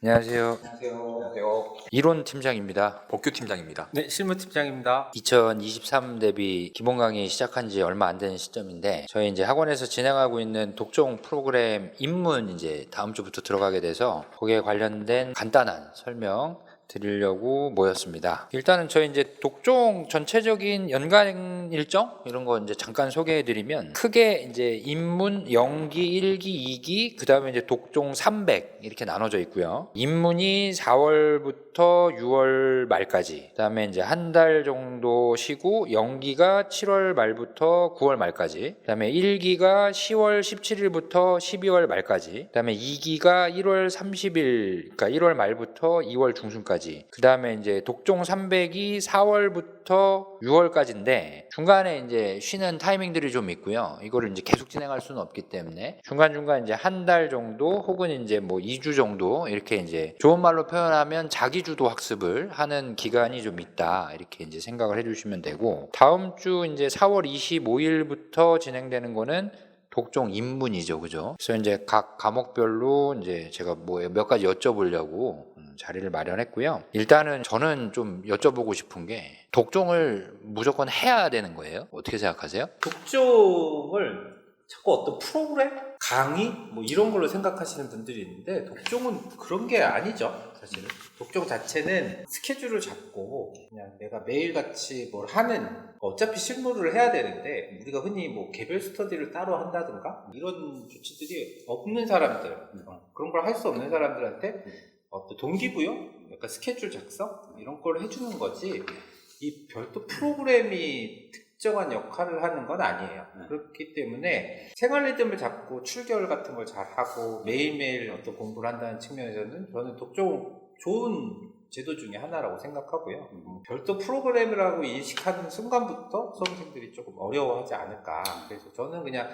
안녕하세요. 안녕하세요. 이론 팀장입니다. 복규 팀장입니다. 네, 실무 팀장입니다. 2023 대비 기본 강의 시작한 지 얼마 안 된 시점인데 저희 이제 학원에서 진행하고 있는 독종 프로그램 입문 이제 다음 주부터 들어가게 돼서 거기에 관련된 간단한 설명 드리려고 모였습니다. 일단은 저희 이제 독종 전체적인 연간 일정 이런 거 이제 잠깐 소개해 드리면 크게 이제 입문 0기, 1기, 2기 그다음에 이제 독종 300 이렇게 나눠져 있고요. 입문이 4월부터 6월 말까지. 그다음에 이제 한 달 정도 쉬고 0기가 7월 말부터 9월 말까지. 그다음에 1기가 10월 17일부터 12월 말까지. 그다음에 2기가 1월 30일 그러니까 1월 말부터 2월 중순까지. 그 다음에 이제 독종 300이 4월부터 6월까지인데 중간에 이제 쉬는 타이밍들이 좀 있고요. 이거를 이제 계속 진행할 수는 없기 때문에 중간중간 이제 한 달 정도 혹은 이제 뭐 2주 정도 이렇게 이제 좋은 말로 표현하면 자기주도 학습을 하는 기간이 좀 있다. 이렇게 이제 생각을 해주시면 되고 다음 주 이제 4월 25일부터 진행되는 거는 독종 입문이죠, 그죠? 그래서 이제 각 과목별로 이제 제가 뭐 몇 가지 여쭤보려고 자리를 마련했고요. 일단은 저는 좀 여쭤보고 싶은 게 독종을 무조건 해야 되는 거예요? 어떻게 생각하세요? 독종을 자꾸 어떤 프로그램? 강의? 뭐 이런 걸로 생각하시는 분들이 있는데 독종은 그런 게 아니죠, 사실은. 독종 자체는 스케줄을 잡고 그냥 내가 매일같이 뭘 하는 어차피 실무를 해야 되는데 우리가 흔히 뭐 개별 스터디를 따로 한다든가 이런 조치들이 없는 사람들 그런 걸 할 수 없는 사람들한테 어떤 동기부여? 약간 스케줄 작성? 이런 걸 해주는 거지 이 별도 프로그램이 특정한 역할을 하는 건 아니에요. 그렇기 때문에 생활 리듬을 잡고 출결 같은 걸 잘하고 매일매일 어떤 공부를 한다는 측면에서는 저는 독종 좋은 제도 중에 하나라고 생각하고요. 별도 프로그램이라고 인식하는 순간부터 수험생들이 조금 어려워하지 않을까. 그래서 저는 그냥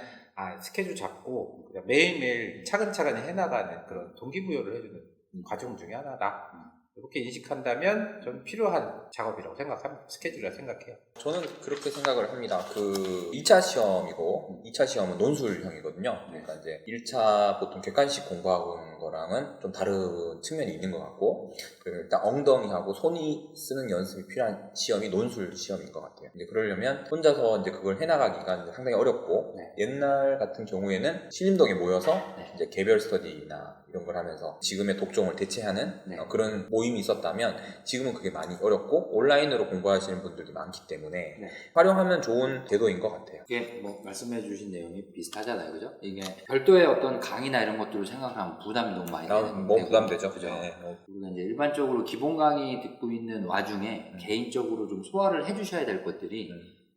스케줄 잡고 그냥 매일매일 차근차근 해나가는 그런 동기부여를 해주는 과정 중에 하나다. 이렇게 인식한다면 저는 필요한 작업이라고 생각합니다. 스케줄이라 생각해요. 저는 그렇게 생각을 합니다. 그 2차 시험이고 2차 시험은 논술형이거든요. 그러니까 이제 1차 보통 객관식 공부하고 오는 거랑은 좀 다른 측면이 있는 것 같고 그리고 일단 엉덩이하고 손이 쓰는 연습이 필요한 시험이 논술 시험인 것 같아요. 이제 그러려면 혼자서 이제 그걸 해나가기가 이제 상당히 어렵고 옛날 같은 경우에는 신림동에 모여서 이제 개별 스터디나 이런 걸 하면서 지금의 독종을 대체하는 그런 모임이 있었다면 지금은 그게 많이 어렵고 온라인으로 공부하시는 분들이 많기 때문에 활용하면 좋은 제도인 것 같아요. 이게 뭐 말씀해 주신 내용이 비슷하잖아요, 그죠? 이게 별도의 어떤 강의나 이런 것들을 생각하면 부담이 너무 많이 되는 뭐 부담되죠. 그죠? 네. 우리가 이제 일반적으로 기본 강의 듣고 있는 와중에 개인적으로 좀 소화를 해주셔야 될 것들이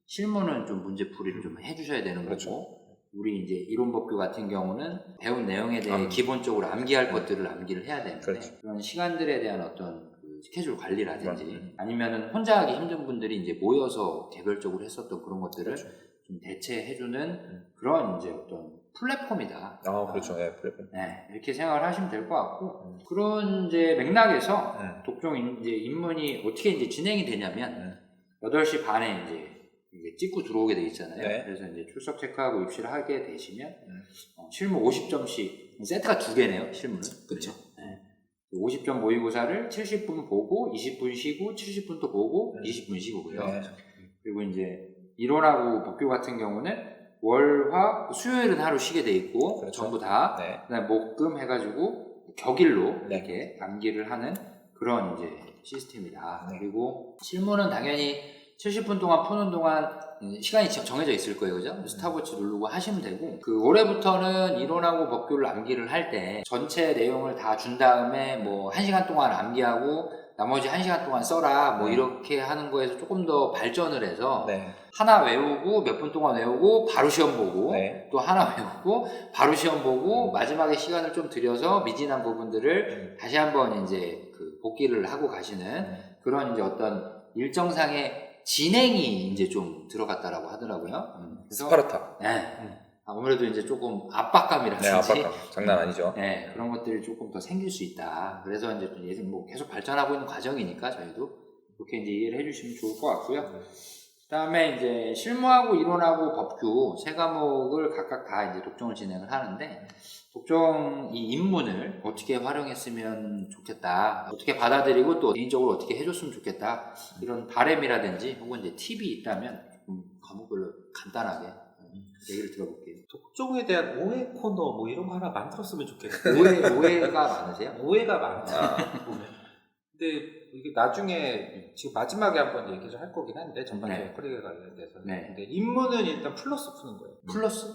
실무는 좀 문제풀이를 좀 해주셔야 되는 거고 우리 이제 이론법규 같은 경우는 배운 내용에 대해 기본적으로 암기할 것들을 암기를 해야 되는데 그런 시간들에 대한 어떤 그 스케줄 관리라든지 아니면은 혼자 하기 힘든 분들이 이제 모여서 개별적으로 했었던 그런 것들을 좀 대체해주는 그런 이제 어떤 플랫폼이다. 그렇죠. 플랫폼. 이렇게 생각을 하시면 될 것 같고 그런 이제 맥락에서 독종 이제 입문이 어떻게 이제 진행이 되냐면 8시 반에 이제 이게 찍고 들어오게 돼 있잖아요. 그래서 이제 출석 체크하고 입시를 하게 되시면 실무 50점씩 세트가 2개네요. 실무는. 그렇죠. 50점 모의고사를 70분 보고 20분 쉬고 70분 또 보고 20분 쉬고요. 그리고 이제 이론하고 법규 같은 경우는 월, 화, 수요일은 하루 쉬게 돼 있고 전부 다 그다음에 목, 금 해가지고 격일로 이렇게 암기를 하는 그런 이제 시스템이다. 그리고 실무는 당연히 70분 동안 푸는 동안 시간이 정해져 있을 거예요, 그죠? 스탑워치 누르고 하시면 되고 그 올해부터는 이론하고 법규를 암기를 할 때 전체 내용을 다 준 다음에 뭐 1시간 동안 암기하고 나머지 1시간 동안 써라 뭐 이렇게 하는 거에서 조금 더 발전을 해서 하나 외우고 몇 분 동안 외우고 바로 시험 보고 또 하나 외우고 바로 시험 보고 마지막에 시간을 좀 들여서 미진한 부분들을 다시 한번 이제 그 복기를 하고 가시는 그런 이제 어떤 일정상의 진행이 이제 좀 들어갔다라고 하더라고요. 스파르타. 아무래도 이제 조금 압박감이라든지. 압박감. 장난 아니죠. 그런 것들이 조금 더 생길 수 있다. 그래서 이제 뭐 계속 발전하고 있는 과정이니까 저희도 그렇게 이제 이해를 해주시면 좋을 것 같고요. 그다음에 이제 실무하고 이론하고 법규 세 과목을 각각 다 이제 독종을 진행을 하는데 독종 이 입문을 어떻게 활용했으면 좋겠다, 어떻게 받아들이고 또 개인적으로 어떻게 해줬으면 좋겠다 이런 바람이라든지 혹은 이제 팁이 있다면 과목별로 간단하게 얘기를 들어볼게요. 독종에 대한 오해 코너 뭐 이런 거 하나 만들었으면 좋겠어요. 오해가 많으세요? 오해가 많다. 보면. 근데 이게 나중에 지금 마지막에 한번 얘기를 할 거긴 한데 전반적인 네. 커리어에 관련돼서는. 네. 근데 입문은 일단 플러스 푸는 거예요. 플러스?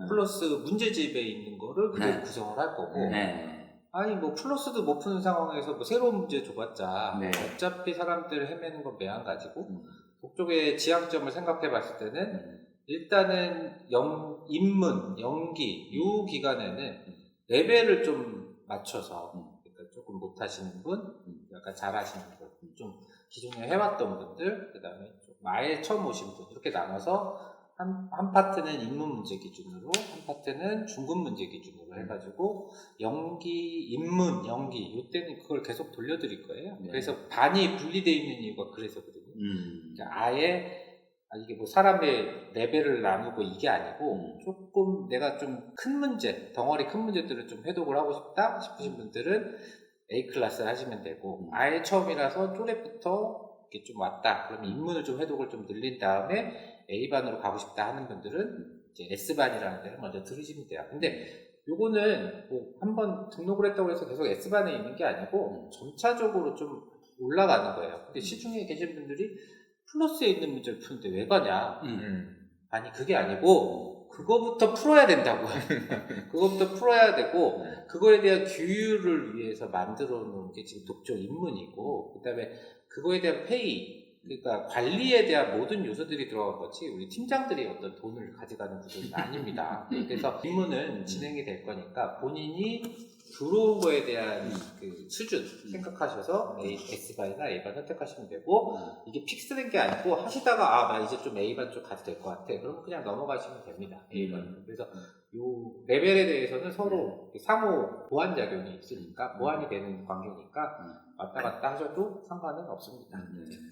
플러스 문제집에 있는 거를 그대로 네. 구성을 할 거고. 네. 아니 뭐 플러스도 못 푸는 상황에서 뭐 새로운 문제 줘봤자 네. 어차피 사람들 헤매는 건 매한가지고 독종의 지향점을 생각해 봤을 때는 일단은 입문, 연기 이 기간에는 레벨을 좀 맞춰서 그러니까 조금 못하시는 분, 약간 잘하시는 분, 좀 기존에 해왔던 분들, 그 다음에 아예 처음 오신 분 이렇게 나눠서 한 파트는 입문 문제 기준으로, 한 파트는 중급 문제 기준으로 해가지고 입문, 연기 이때는 그걸 계속 돌려드릴 거예요. 네. 그래서 반이 분리되어 있는 이유가 그래서거든요. 그러니까 아예 이게 뭐 사람의 레벨을 나누고 이게 아니고 조금 내가 좀 큰 문제, 덩어리 큰 문제들을 좀 해독을 하고 싶다 싶으신 분들은 A 클래스를 하시면 되고 아예 처음이라서 쪼랩부터 이렇게 좀 왔다 그러면 입문을 좀 해독을 좀 늘린 다음에 A반으로 가고 싶다 하는 분들은 이제 S반이라는 데를 먼저 들으시면 돼요. 근데 요거는 뭐 한번 등록을 했다고 해서 계속 S반에 있는 게 아니고 점차적으로 좀 올라가는 거예요. 근데 시중에 계신 분들이 플러스에 있는 문제를 푸는데 왜 가냐? 아니 그게 아니고 그거부터 풀어야 된다고요. 그거부터 풀어야 되고 그거에 대한 규율을 위해서 만들어 놓은 게 지금 독종 입문이고 그 다음에 그거에 대한 페이 그러니까 관리에 대한 모든 요소들이 들어간 거지 우리 팀장들이 어떤 돈을 가져가는 구조는 아닙니다. 그래서 입문은 진행이 될 거니까 본인이 들어온 거에 대한 그 수준 생각하셔서 S반이나 A반 선택하시면 되고 이게 픽스된 게 아니고 하시다가 나 이제 좀 A반 쪽 가도 될 것 같아. 그러면 그냥 넘어가시면 됩니다. A반. 그래서 요 레벨에 대해서는 서로 상호 보완 작용이 있으니까 보완이 되는 관계니까 왔다 갔다 하셔도 상관은 없습니다.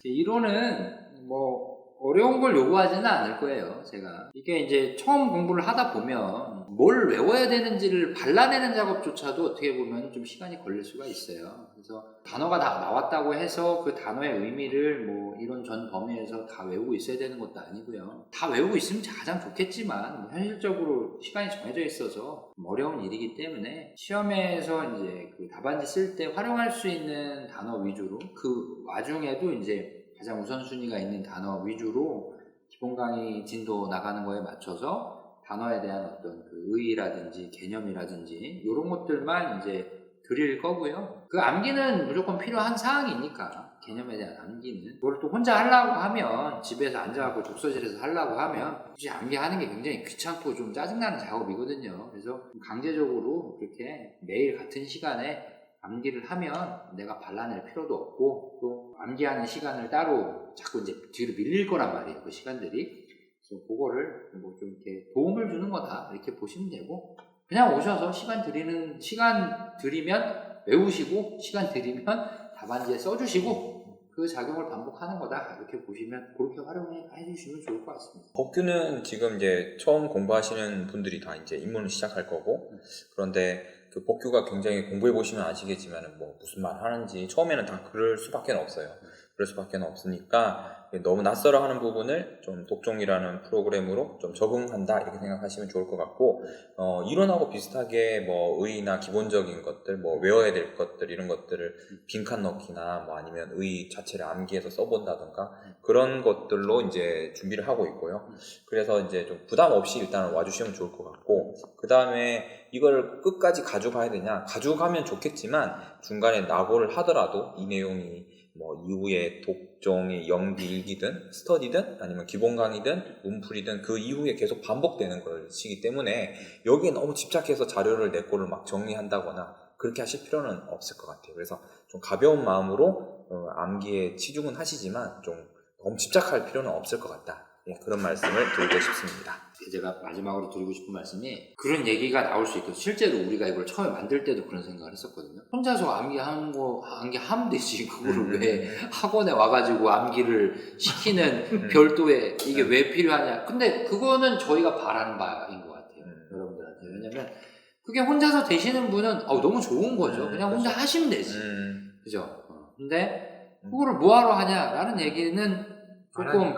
이론은 뭐 어려운 걸 요구하지는 않을 거예요. 제가 이게 이제 처음 공부를 하다 보면 뭘 외워야 되는지를 발라내는 작업조차도 어떻게 보면 좀 시간이 걸릴 수가 있어요. 그래서 단어가 다 나왔다고 해서 그 단어의 의미를 뭐 이론 전 범위에서 다 외우고 있어야 되는 것도 아니고요. 다 외우고 있으면 가장 좋겠지만 현실적으로 시간이 정해져 있어서 어려운 일이기 때문에 시험에서 이제 그 답안지 쓸 때 활용할 수 있는 단어 위주로 그 와중에도 이제 가장 우선순위가 있는 단어 위주로 기본 강의 진도 나가는 거에 맞춰서 단어에 대한 어떤 그 의의라든지 개념이라든지 이런 것들만 이제 드릴 거고요. 그 암기는 무조건 필요한 사항이니까 개념에 대한 암기는 그걸 또 혼자 하려고 하면 집에서 앉아갖고 독서실에서 하려고 하면 굳이 암기하는 게 굉장히 귀찮고 좀 짜증나는 작업이거든요. 그래서 강제적으로 그렇게 매일 같은 시간에 암기를 하면 내가 발라낼 필요도 없고 또 암기하는 시간을 따로 자꾸 이제 뒤로 밀릴 거란 말이에요. 그 시간들이. 그래서 그거를 뭐 좀 이렇게 도움을 주는 거다 이렇게 보시면 되고 그냥 오셔서 시간 들이면 외우시고 시간 들이면 답안지에 써주시고 그 작용을 반복하는 거다 이렇게 보시면 그렇게 활용해 주시면 좋을 것 같습니다. 법규는 지금 이제 처음 공부하시는 분들이 다 이제 입문을 시작할 거고 그런데 그 법규가 굉장히 공부해 보시면 아시겠지만 뭐 무슨 말 하는지 처음에는 다 그럴 수밖에 없어요. 그럴 수밖에 없으니까 너무 낯설어 하는 부분을 좀 독종이라는 프로그램으로 좀 적응한다 이렇게 생각하시면 좋을 것 같고 이론하고 비슷하게 뭐 의의나 기본적인 것들 뭐 외워야 될 것들 이런 것들을 빈칸 넣기나 뭐 아니면 의의 자체를 암기해서 써본다던가 그런 것들로 이제 준비를 하고 있고요. 그래서 이제 좀 부담 없이 일단 와주시면 좋을 것 같고 그 다음에 이걸 끝까지 가져가야 되냐 가져가면 좋겠지만 중간에 낙오를 하더라도 이 내용이 뭐 이후에 독종의 연기 일기든 스터디든 아니면 기본 강의든 문풀이든 그 이후에 계속 반복되는 것이기 때문에 여기에 너무 집착해서 자료를 내 거를 막 정리한다거나 그렇게 하실 필요는 없을 것 같아요. 그래서 좀 가벼운 마음으로 암기에 치중은 하시지만 좀 너무 집착할 필요는 없을 것 같다. 예, 그런 말씀을 드리고 싶습니다. 제가 마지막으로 드리고 싶은 말씀이 그런 얘기가 나올 수 있거든요. 실제로 우리가 이걸 처음에 만들 때도 그런 생각을 했었거든요. 혼자서 암기하면 되지. 그거를 왜 학원에 와가지고 암기를 시키는 별도의 이게 왜 필요하냐. 근데 그거는 저희가 바라는 바인 것 같아요. 여러분들한테. 왜냐면 그게 혼자서 되시는 분은 너무 좋은 거죠. 그냥 혼자 하시면 되지. 그죠? 근데 그거를 뭐하러 하냐라는 얘기는 조금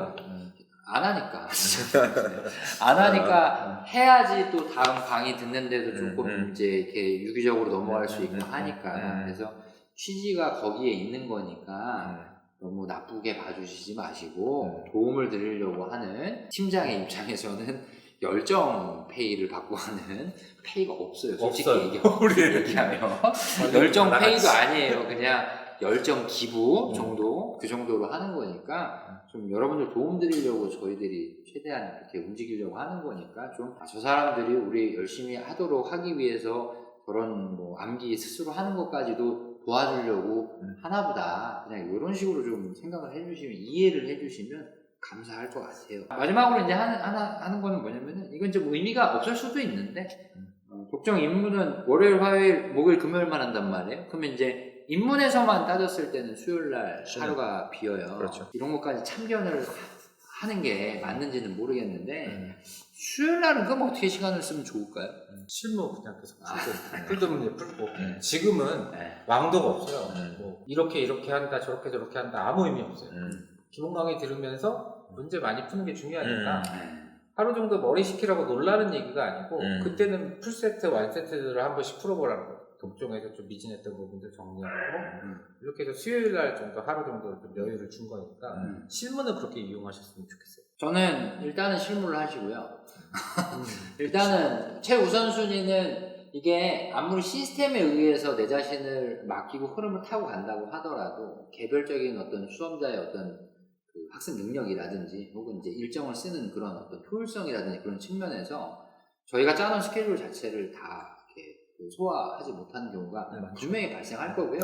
안 하니까. 안 하니까 해야지 또 다음 강의 듣는데도 조금 이제 이렇게 유기적으로 넘어갈 수 있고 하니까. 그래서 취지가 거기에 있는 거니까 너무 나쁘게 봐주시지 마시고 도움을 드리려고 하는 팀장의 입장에서는 열정 페이를 받고 하는 페이가 없어요. 솔직히 얘기하면. 열정 페이도 아니에요. 그냥 열정 기부 정도, 그 정도로 하는 거니까 좀 여러분들 도움 드리려고 저희들이 최대한 이렇게 움직이려고 하는 거니까 좀 저 사람들이 우리 열심히 하도록 하기 위해서 그런 뭐 암기 스스로 하는 것까지도 도와주려고 하나보다 그냥 이런 식으로 좀 생각을 해주시면 이해를 해주시면 감사할 것 같아요. 마지막으로 이제 하는 거는 뭐냐면은 이건 이제 뭐 의미가 없을 수도 있는데 독종 입문은 월요일, 화요일, 목요일, 금요일만 한단 말이에요. 그러면 이제 입문에서만 따졌을 때는 수요일날 하루가 비어요. 그렇죠. 이런 것까지 참견을 하는 게 맞는지는 모르겠는데 수요일날은 그럼 어떻게 시간을 쓰면 좋을까요? 실무 그냥 계속 풀던 문제 풀고 지금은 왕도가 없어요. 뭐 이렇게 한다 저렇게 한다 아무 의미 없어요. 기본 강의 들으면서 문제 많이 푸는 게 중요하니까 하루 정도 머리 식히라고 놀라는 얘기가 아니고 그때는 풀세트, 완세트들을 한 번씩 풀어보라는 거예요. 독종에서 좀 미진했던 부분들 정리하고 이렇게 해서 수요일날 정도 하루 정도 좀 여유를 준 거니까 실무는 그렇게 이용하셨으면 좋겠어요. 저는 일단은 실무를 하시고요. 일단은 최우선순위는 이게 아무리 시스템에 의해서 내 자신을 맡기고 흐름을 타고 간다고 하더라도 개별적인 어떤 수험자의 어떤 그 학습 능력이라든지 혹은 이제 일정을 쓰는 그런 어떤 효율성이라든지 그런 측면에서 저희가 짜놓은 스케줄 자체를 다 이렇게 소화하지 못하는 경우가 분명히 발생할 거고요.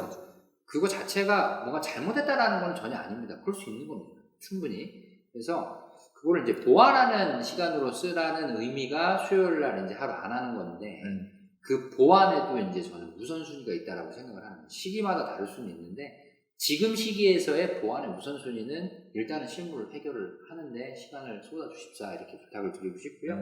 그거 자체가 뭔가 잘못했다라는 건 전혀 아닙니다. 그럴 수 있는 겁니다. 충분히. 그래서 그거를 이제 보완하는 시간으로 쓰라는 의미가 수요일 날 이제 하루 안 하는 건데 그 보완에도 이제 저는 우선순위가 있다라고 생각을 합니다. 시기마다 다를 수는 있는데 지금 시기에서의 보완의 우선순위는 일단은 실무를 해결을 하는데 시간을 쏟아주십사 이렇게 부탁을 드리고 싶고요.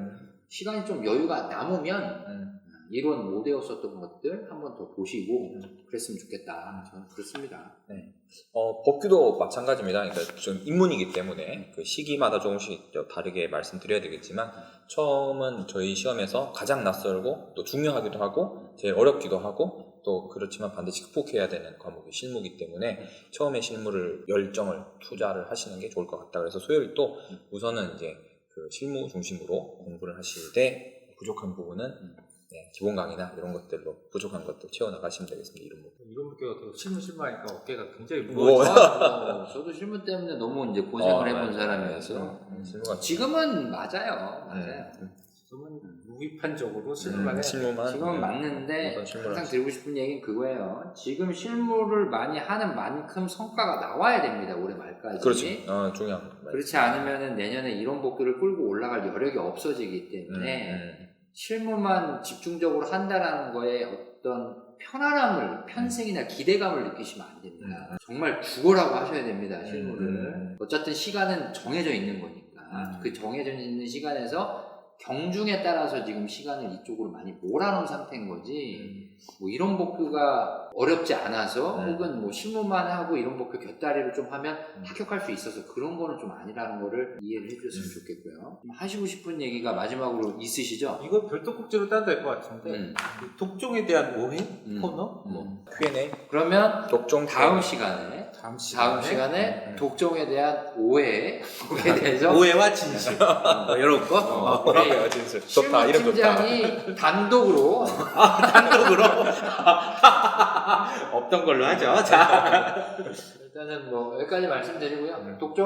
시간이 좀 여유가 남으면 이론 못 외웠었던 것들 한 번 더 보시고 그랬으면 좋겠다. 저는 그렇습니다. 네. 법규도 마찬가지입니다. 그러니까 좀 입문이기 때문에 그 시기마다 조금씩 다르게 말씀드려야 되겠지만 처음은 저희 시험에서 가장 낯설고 또 중요하기도 하고 제일 어렵기도 하고 또 그렇지만 반드시 극복해야 되는 과목이 실무이기 때문에 처음에 실무를 열정을 투자를 하시는 게 좋을 것 같다. 그래서 수요일 또 우선은 이제 그 실무 중심으로 공부를 하실 때 부족한 부분은 기본 강의나 이런 것들로 부족한 것도 채워나가시면 되겠습니다. 이런 목표가 실무하니까 어깨가 굉장히 무거워요. 저도 실무 때문에 너무 이제 고생을 해본 사람이어서 지금은 맞아요. 지금은 무비판적으로 실무만 해요. 지금은 맞는데 항상 드리고 싶은 얘기는 그거예요. 지금 실무를 많이 하는 만큼 성과가 나와야 됩니다. 올해 말까지. 그렇죠. 중요합니다. 그렇지 않으면 내년에 이런 복들을 끌고 올라갈 여력이 없어지기 때문에 실무만 집중적으로 한다라는 거에 어떤 편안함을, 편승이나 기대감을 느끼시면 안 됩니다. 정말 죽어라고 하셔야 됩니다, 실무를. 어쨌든 시간은 정해져 있는 거니까. 그 정해져 있는 시간에서 경중에 따라서 지금 시간을 이쪽으로 많이 몰아놓은 상태인 거지 뭐 이런 복교가 어렵지 않아서 혹은 뭐 실무만 하고 이런 복교 곁다리를 좀 하면 합격할 수 있어서 그런 거는 좀 아니라는 거를 이해를 해주셨으면 좋겠고요. 하시고 싶은 얘기가 마지막으로 있으시죠? 이거 별도 꼭지로 따도 될 것 같은데 독종에 대한 오해? 코너? Q&A 그러면 독종 다음 시간에 독종에 대한 오해에 대해서 오해와 진실 이런 거? 오해와 진실 좋다. 이름 좋다. 실무팀장이 단독으로 없던 걸로 하죠. 자, 일단은 뭐 여기까지 말씀드리고요. 독종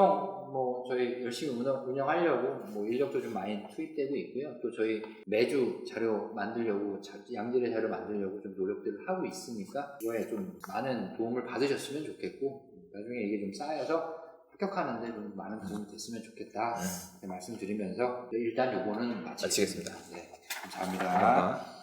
뭐 저희 열심히 운영하려고 뭐 인력도 좀 많이 투입되고 있고요. 또 저희 매주 자료 만들려고 양질의 자료 만들려고 좀 노력들을 하고 있으니까 이거에 좀 많은 도움을 받으셨으면 좋겠고 나중에 이게 좀 쌓여서 합격하는데 좀 많은 도움이 됐으면 좋겠다 말씀드리면서 일단 요거는 마치겠습니다. 마치겠습니다. 네, 감사합니다. 감사합니다.